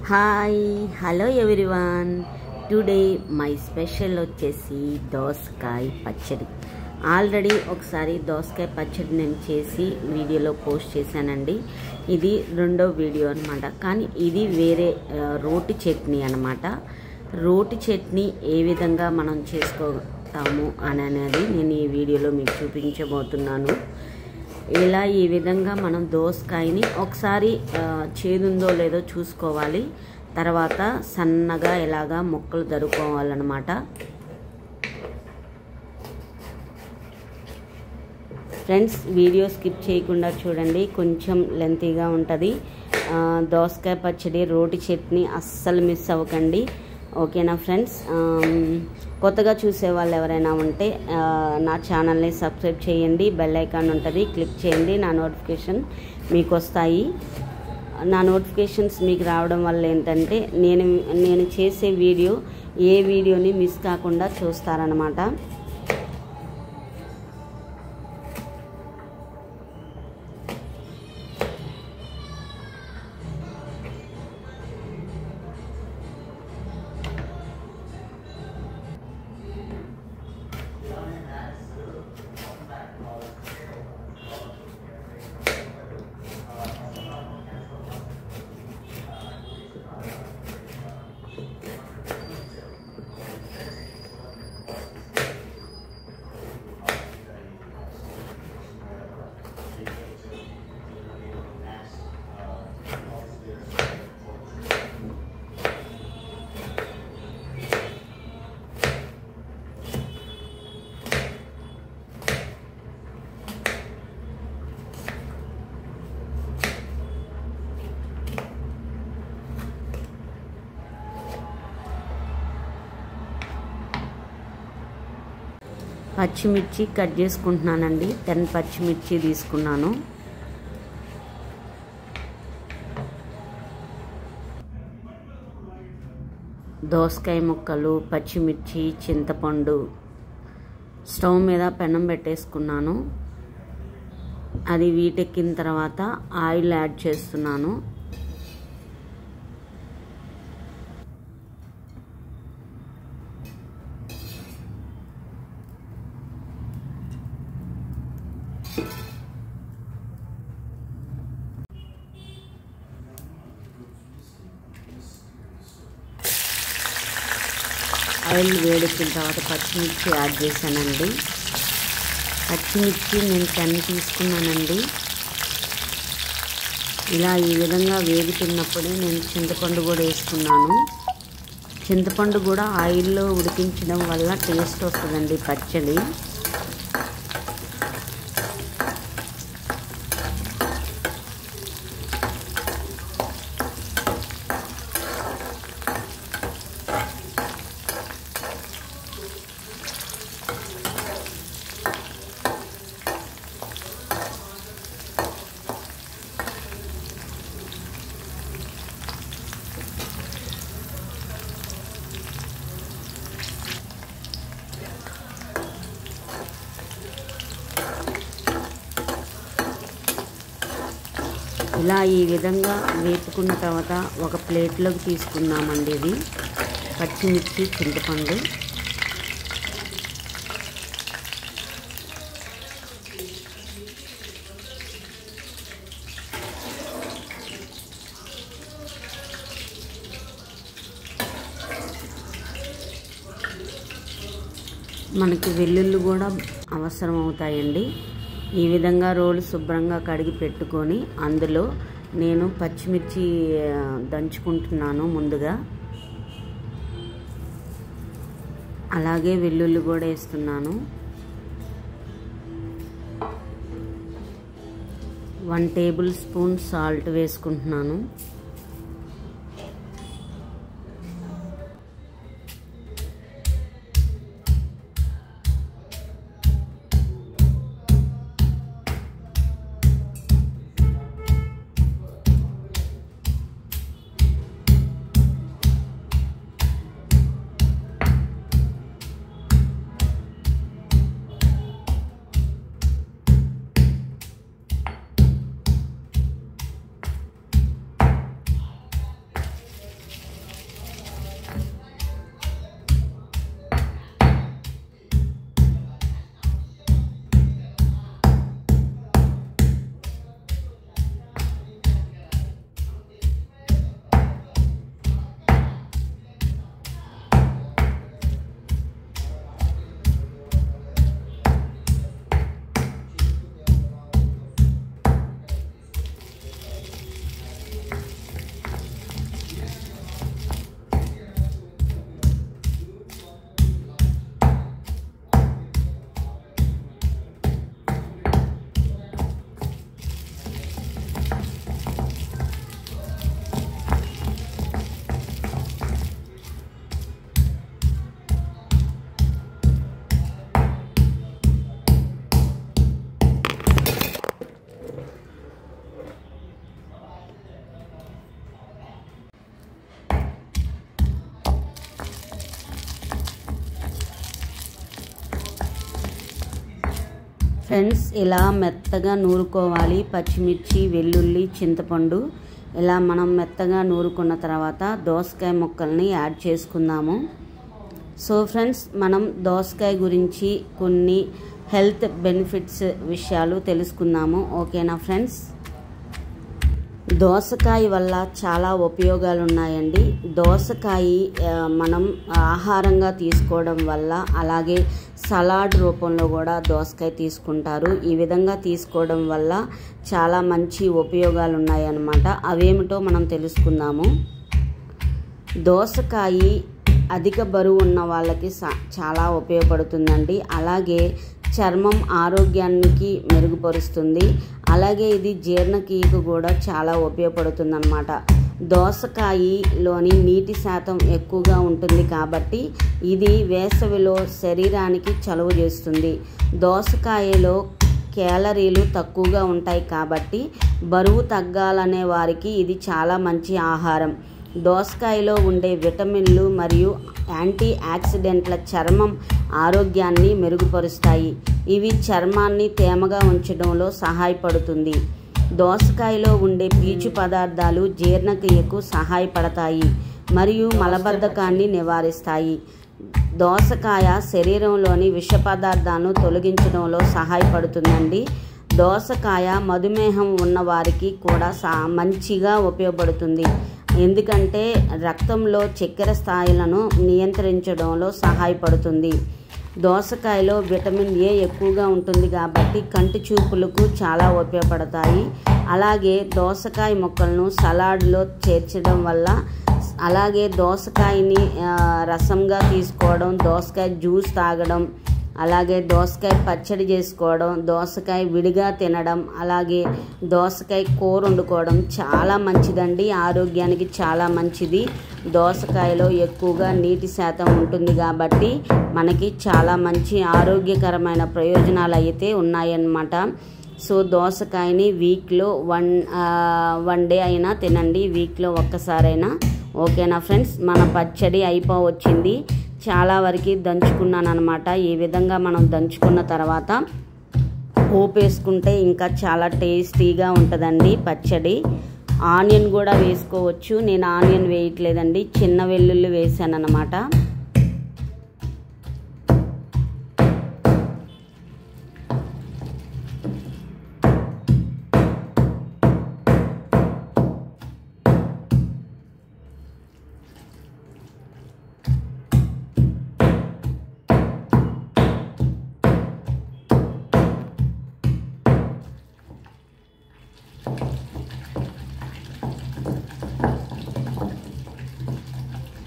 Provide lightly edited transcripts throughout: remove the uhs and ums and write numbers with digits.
Hi hello everyone. Today my special వచ్చేసి దోసకాయ పచ్చడి. ఆల్రెడీ ఒకసారి దోసకాయ పచ్చడి నేను చేసి వీడియోలో పోస్ట్ చేశానండి. ఇది రెండో వీడియో అనమాట. కానీ ఇది వేరే రోటి చట్నీ అనమాట. రోటి చట్నీ ఏ విధంగా మనం చేసుకోతాము అనేది నేను ఈ వీడియోలో మీకు చూపించబోతున్నాను. ఇలా ఈ విధంగా మనం దోసకాయని ఒకసారి చేదుందో లేదో చూసుకోవాలి. తర్వాత సన్నగా ఇలాగా ముక్కలు తరుక్కోవాలన్నమాట. ఫ్రెండ్స్, వీడియో స్కిప్ చేయకుండా చూడండి, కొంచెం లెంతీగా ఉంటుంది. దోసకాయ పచ్చడి రోటి చట్నీ అస్సలు మిస్ అవ్వకండి. ఓకేనా ఫ్రెండ్స్? కొత్తగా చూసే వాళ్ళు ఎవరైనా ఉంటే నా ఛానల్ని సబ్స్క్రైబ్ చేయండి. బెల్ ఐకాన్ ఉంటుంది, క్లిక్ చేయండి. నా నోటిఫికేషన్ మీకు వస్తాయి. నా నోటిఫికేషన్స్ మీకు రావడం వల్ల ఏంటంటే నేను చేసే ఏ వీడియోని మిస్ కాకుండా చూస్తారనమాట. పచ్చిమిర్చి కట్ చేసుకుంటున్నానండి. 10 పచ్చిమిర్చి తీసుకున్నాను. దోసకాయ ముక్కలు, పచ్చిమిర్చి, చింతపండు స్టవ్ మీద పెనం పెట్టేసుకున్నాను. అది వీటెక్కిన తర్వాత ఆయిల్ యాడ్ చేస్తున్నాను. ఆయిల్ వేడెక్కిన తర్వాత పచ్చిమిర్చి యాడ్ చేశానండి. పచ్చిమిర్చి నేను 10 తీసుకున్నానండి. ఇలా ఈ విధంగా వేగుతున్నప్పుడే నేను చింతపండు కూడా వేసుకున్నాను. చింతపండు కూడా ఆయిల్లో ఉడికించడం వల్ల టేస్ట్ వస్తుందండి పచ్చడి. ఇలా ఈ విధంగా వేపుకున్న తర్వాత ఒక ప్లేట్లోకి తీసుకున్నామండి. ఇది పచ్చిమిర్చి, చింతపండు. మనకి వెల్లుల్లి కూడా అవసరం అవుతాయండి. ఈ విధంగా రోలు శుభ్రంగా కడిగి పెట్టుకొని అందులో నేను పచ్చిమిర్చి దంచుకుంటున్నాను ముందుగా. అలాగే వెల్లుల్లి కూడా వేస్తున్నాను. 1 టేబుల్ స్పూన్ సాల్ట్ వేసుకుంటున్నాను. ఫ్రెండ్స్, ఇలా మెత్తగా నూరుకోవాలి. పచ్చిమిర్చి, వెల్లుల్లి, చింతపండు ఇలా మనం మెత్తగా నూరుకున్న తర్వాత దోసకాయ ముక్కల్ని యాడ్ చేసుకుందాము. సో ఫ్రెండ్స్, మనం దోసకాయ గురించి కొన్ని హెల్త్ బెనిఫిట్స్ విషయాలు తెలుసుకుందాము. ఓకేనా ఫ్రెండ్స్? దోసకాయ వల్ల చాలా ఉపయోగాలు ఉన్నాయండి. దోసకాయ మనం ఆహారంగా తీసుకోవడం వల్ల, అలాగే సలాడ్ రూపంలో కూడా దోసకాయ తీసుకుంటారు. ఈ విధంగా తీసుకోవడం వల్ల చాలా మంచి ఉపయోగాలు ఉన్నాయన్నమాట. అవేమిటో మనం తెలుసుకుందాము. దోసకాయ అధిక బరువు ఉన్న వాళ్ళకి చాలా ఉపయోగపడుతుందండి. అలాగే చర్మం ఆరోగ్యానికి మెరుగుపరుస్తుంది. అలాగే ఇది జీర్ణక్రియకు కూడా చాలా ఉపయోగపడుతుంది అన్నమాట. దోసకాయలోని నీటి శాతం ఎక్కువగా ఉంటుంది కాబట్టి ఇది వేసవిలో శరీరానికి చలువ చేస్తుంది. దోసకాయలో క్యాలరీలు తక్కువగా ఉంటాయి కాబట్టి బరువు తగ్గాలనే వారికి ఇది చాలా మంచి ఆహారం. దోసకాయలో ఉండే విటమిన్లు మరియు యాంటీ ఆక్సిడెంట్ల చర్మం ఆరోగ్యాన్ని మెరుగుపరుస్తాయి. ఇవి చర్మాన్ని తేమగా ఉంచడంలో సహాయపడుతుంది. దోసకాయలో ఉండే పీచు పదార్థాలు జీర్ణక్రియకు సహాయపడతాయి మరియు మలబద్ధకాన్ని నివారిస్తాయి. దోసకాయ శరీరంలోని విష పదార్థాలను తొలగించడంలో సహాయపడుతుందండి. దోసకాయ మధుమేహం ఉన్న వారికి కూడా మంచిగా ఉపయోగపడుతుంది. ఎందుకంటే రక్తంలో చక్కెర స్థాయిలను నియంత్రించడంలో సహాయపడుతుంది. దోసకాయలో విటమిన్ ఏ ఎక్కువగా ఉంటుంది కాబట్టి కంటి చూపులకు చాలా ఉపయోగపడతాయి. అలాగే దోసకాయ ముక్కలను సలాడ్లో చేర్చడం వల్ల, అలాగే దోసకాయని రసంగా తీసుకోవడం, దోసకాయ జ్యూస్ తాగడం, అలాగే దోసకాయ పచ్చడి చేసుకోవడం, దోసకాయ విడిగా తినడం, అలాగే దోసకాయ కూర వండుకోవడం చాలా మంచిదండి. ఆరోగ్యానికి చాలా మంచిది. దోసకాయలో ఎక్కువగా నీటి శాతం ఉంటుంది కాబట్టి మనకి చాలా మంచి ఆరోగ్యకరమైన ప్రయోజనాలు అయితే ఉన్నాయన్నమాట. సో దోసకాయని వీక్లో వన్ డే అయినా తినండి, వీక్లో ఒక్కసారైనా. ఓకేనా ఫ్రెండ్స్? మన పచ్చడి అయిపోవచ్చింది. చాలా వరకు దంచుకున్నాను అనమాట. ఈ విధంగా మనం దంచుకున్న తర్వాత పోపు వేసుకుంటే ఇంకా చాలా టేస్టీగా ఉంటుందండి పచ్చడి. ఆనియన్ కూడా వేసుకోవచ్చు. నేను ఆనియన్ వేయట్లేదండి, చిన్న వెల్లుల్లి వేసాను అనమాట.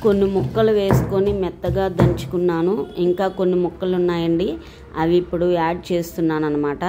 కొన్ని ముక్కలు వేసుకొని మెత్తగా దంచుకున్నాను. ఇంకా కొన్ని ముక్కలు ఉన్నాయండి, అవి ఇప్పుడు యాడ్ చేస్తున్నాను అన్నమాట.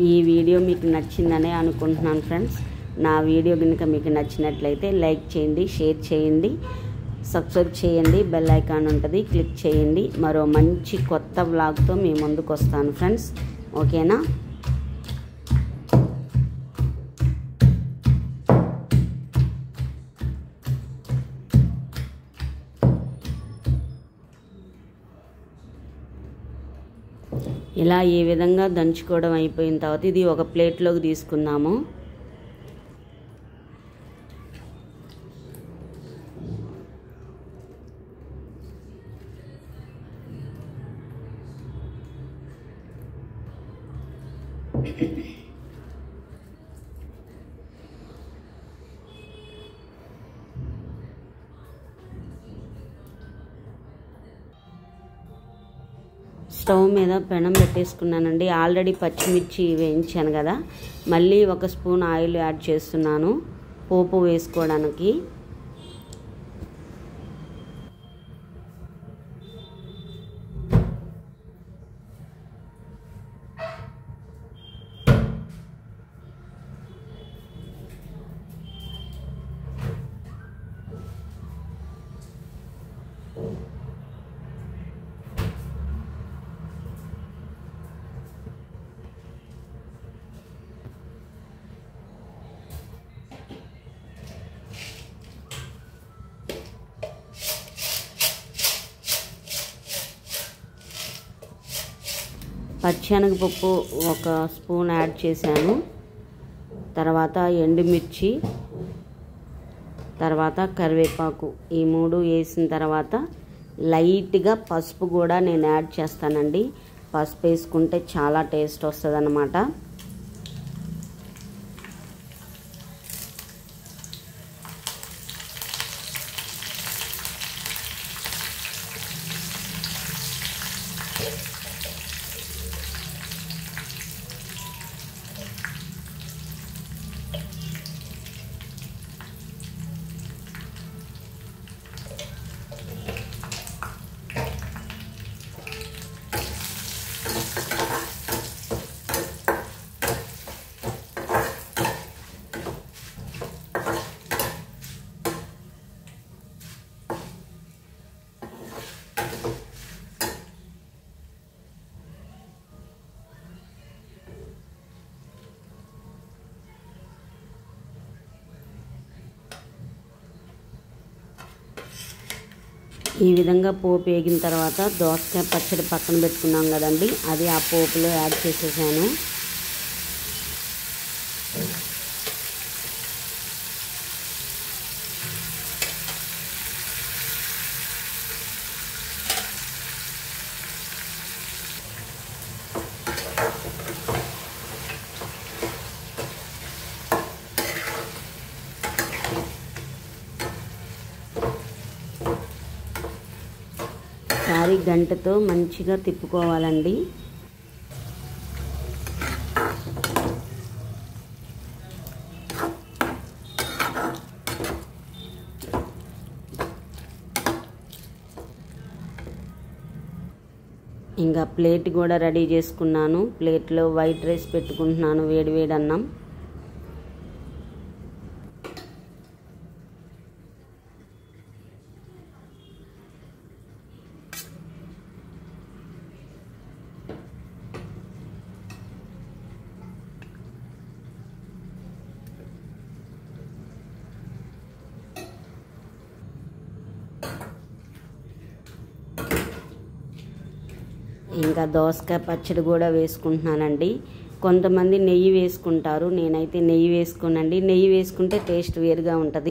ఈ వీడియో మీకు నచ్చిందనే అనుకుంటున్నాను ఫ్రెండ్స్. నా వీడియో కనుక మీకు నచ్చినట్లయితే లైక్ చేయండి, షేర్ చేయండి, సబ్స్క్రైబ్ చేయండి, బెల్ ఐకాన్ ఉంటుంది క్లిక్ చేయండి. మరో మంచి కొత్త వ్లాగ్తో మీ ముందుకు వస్తాను ఫ్రెండ్స్. ఓకేనా? ఇలా ఏ విధంగా దంచుకోవడం అయిపోయిన తర్వాత ఇది ఒక ప్లేట్లోకి తీసుకుందాము. స్టవ్ మీద పెనం పెట్టేసుకున్నానండి. ఆల్రెడీ పచ్చిమిర్చి వేయించాను కదా, మళ్ళీ ఒక స్పూన్ ఆయిల్ యాడ్ చేస్తున్నాను పోపు వేసుకోవడానికి. పచ్చెనగపప్పు ఒక స్పూన్ యాడ్ చేశాను, తర్వాత ఎండుమిర్చి, తర్వాత కరివేపాకు, ఈ మూడు వేసిన తర్వాత లైట్గా పసుపు కూడా నేను యాడ్ చేస్తానండి. పసుపు వేసుకుంటే చాలా టేస్ట్ వస్తుంది అన్నమాట. ఈ విధంగా పోపు వేగిన తర్వాత దోసకాయ పచ్చడి పక్కన పెట్టుకున్నాం కదండి, అది ఆ పోపులో యాడ్ చేసేసాను. ఒకసారి గంటతో మంచిగా తిప్పుకోవాలండి. ఇంకా ప్లేట్ కూడా రెడీ చేసుకున్నాను. ప్లేట్లో వైట్ రైస్ పెట్టుకుంటున్నాను, వేడివేడి అన్నం. ఇంకా దోసకాయ పచ్చడి కూడా వేసుకుంటున్నానండి. కొంతమంది నెయ్యి వేసుకుంటారు, నేనైతే నెయ్యి వేసుకోనండి. నెయ్యి వేసుకుంటే టేస్ట్ వేరుగా ఉంటుంది.